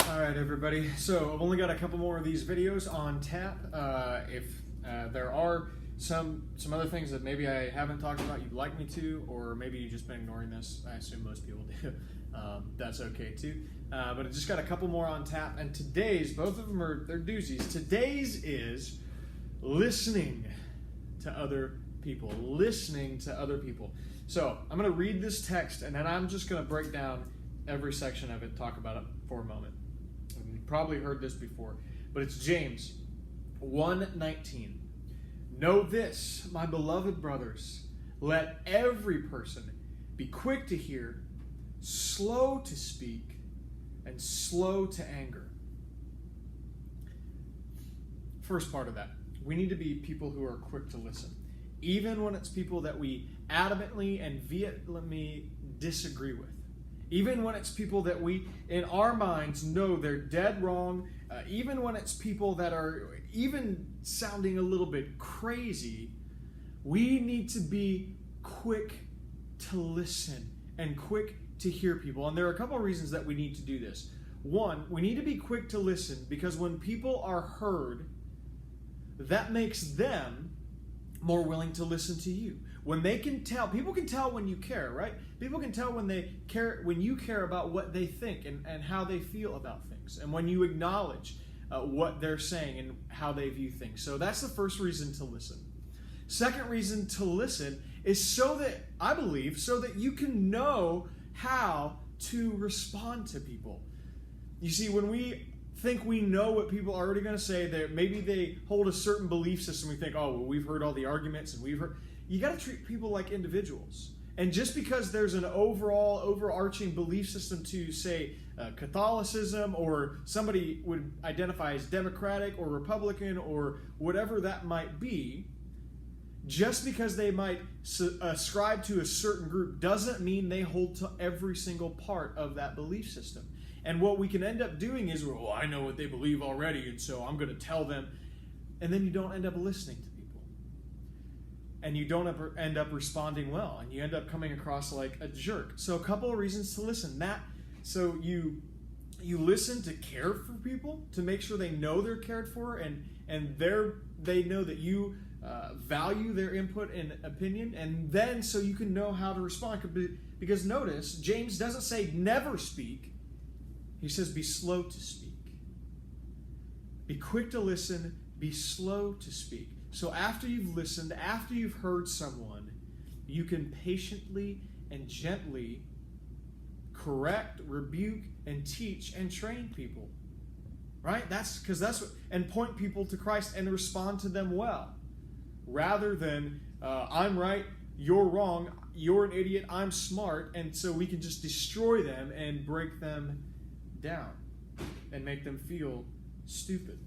All right, everybody. So I've only got a couple more of these videos on tap. If there are some other things that maybe I haven't talked about you'd like me to, or maybe you've just been ignoring this, I assume most people do. That's okay too. But I just got a couple more on tap, and today's, both of them they're doozies. Today's is listening to other people. Listening to other people. So I'm going to read this text, and then I'm just going to break down every section of it, talk about it for a moment. You've probably heard this before, but it's James 1:19. Know this, my beloved brothers, let every person be quick to hear, slow to speak, and slow to anger. First part of that, we need to be people who are quick to listen, even when it's people that we adamantly and vehemently disagree with. Even when it's people that we, in our minds, know they're dead wrong. Even when it's people that are even sounding a little bit crazy, we need to be quick to listen and quick to hear people. And there are a couple of reasons that we need to do this. One, we need to be quick to listen because when people are heard, that makes them more willing to listen to you. When they can tell, people can tell when you care, right? People can tell when they care, when you care about what they think and how they feel about things, and when you acknowledge what they're saying and how they view things. So that's the first reason to listen. Second reason to listen is so that you can know how to respond to people. You see, when we think we know what people are already going to say, that maybe they hold a certain belief system, we think, oh, well, we've heard all the arguments and we've heard. You got to treat people like individuals. And just because there's an overarching belief system to, say, Catholicism, or somebody would identify as Democratic or Republican or whatever that might be, just because they might ascribe to a certain group doesn't mean they hold to every single part of that belief system. And what we can end up doing is, well, I know what they believe already, and so I'm going to tell them. And then you don't end up listening to people. And you don't ever end up responding well, and you end up coming across like a jerk. So a couple of reasons to listen. So you listen to care for people, to make sure they know they're cared for, and they know that you value their input and opinion, and then so you can know how to respond. Because notice, James doesn't say never speak. He says be slow to speak. Be quick to listen, be slow to speak. So after you've listened, after you've heard someone, you can patiently and gently correct, rebuke, and teach and train people. Right? And point people to Christ and respond to them well. Rather than, I'm right, you're wrong, you're an idiot, I'm smart, and so we can just destroy them and break them down and make them feel stupid.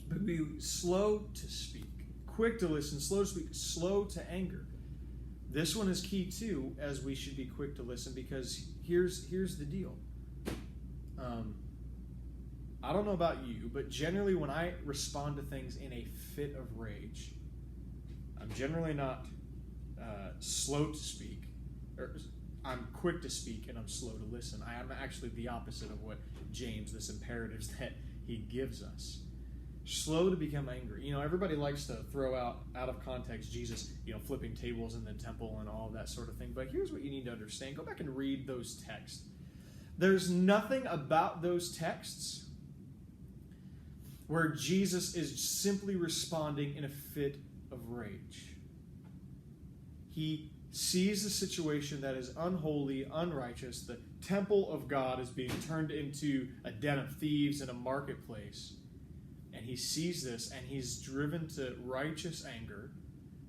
But be slow to speak. Quick to listen, slow to speak, slow to anger. This one is key too, as we should be quick to listen, because here's the deal. I don't know about you, but generally when I respond to things in a fit of rage, I'm generally not slow to speak, or I'm quick to speak and I'm slow to listen. I am actually the opposite of what James, this imperatives that he gives us. Slow to become angry. You know, everybody likes to throw out of context Jesus, flipping tables in the temple and all of that sort of thing. But here's what you need to understand. Go back and read those texts. There's nothing about those texts where Jesus is simply responding in a fit of rage. He sees the situation that is unholy, unrighteous. The temple of God is being turned into a den of thieves and a marketplace. And he sees this, and he's driven to righteous anger.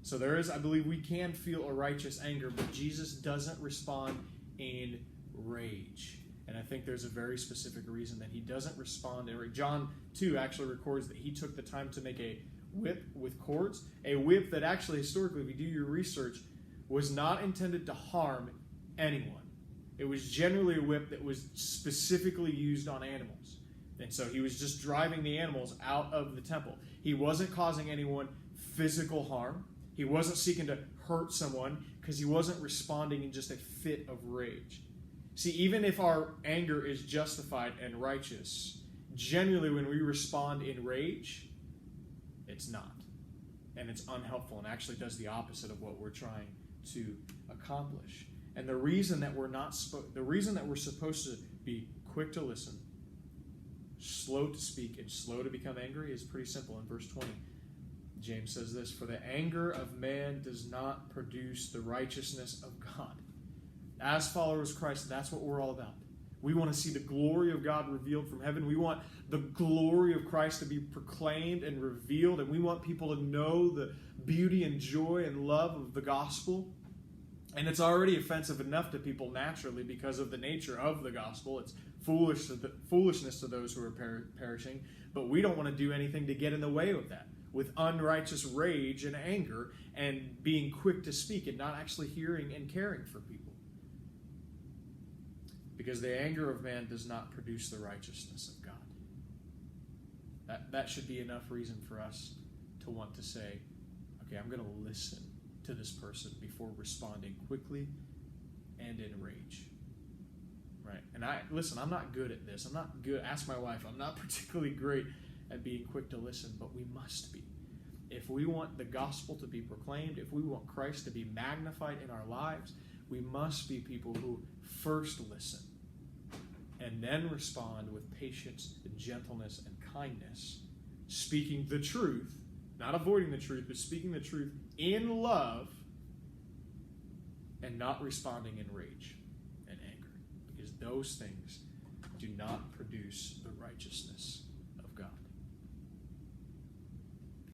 So there is, I believe we can feel a righteous anger, but Jesus doesn't respond in rage. And I think there's a very specific reason that he doesn't respond in rage. John 2 actually records that he took the time to make a whip with cords, a whip that actually historically, if you do your research, was not intended to harm anyone. It was generally a whip that was specifically used on animals. And so he was just driving the animals out of the temple. He wasn't causing anyone physical harm. He wasn't seeking to hurt someone because he wasn't responding in just a fit of rage. See, even if our anger is justified and righteous, generally when we respond in rage, it's not. And it's unhelpful and actually does the opposite of what we're trying to accomplish. And the reason that we're supposed to be quick to listen, slow to speak, and slow to become angry is pretty simple. In verse 20, James says this, "For the anger of man does not produce the righteousness of God." As followers of Christ, that's what we're all about. We want to see the glory of God revealed from heaven. We want the glory of Christ to be proclaimed and revealed, and we want people to know the beauty and joy and love of the gospel. And it's already offensive enough to people naturally because of the nature of the gospel. It's foolishness to those who are perishing, but we don't want to do anything to get in the way of that with unrighteous rage and anger and being quick to speak and not actually hearing and caring for people. Because the anger of man does not produce the righteousness of God. That should be enough reason for us to want to say, okay, I'm going to listen to this person before responding quickly and in rage. Right? And I'm not good at this. I'm not good. Ask my wife. I'm not particularly great at being quick to listen, but we must be. If we want the gospel to be proclaimed, if we want Christ to be magnified in our lives, we must be people who first listen and then respond with patience and gentleness and kindness, speaking the truth, not avoiding the truth, but speaking the truth in love and not responding in rage and anger, because those things do not produce the righteousness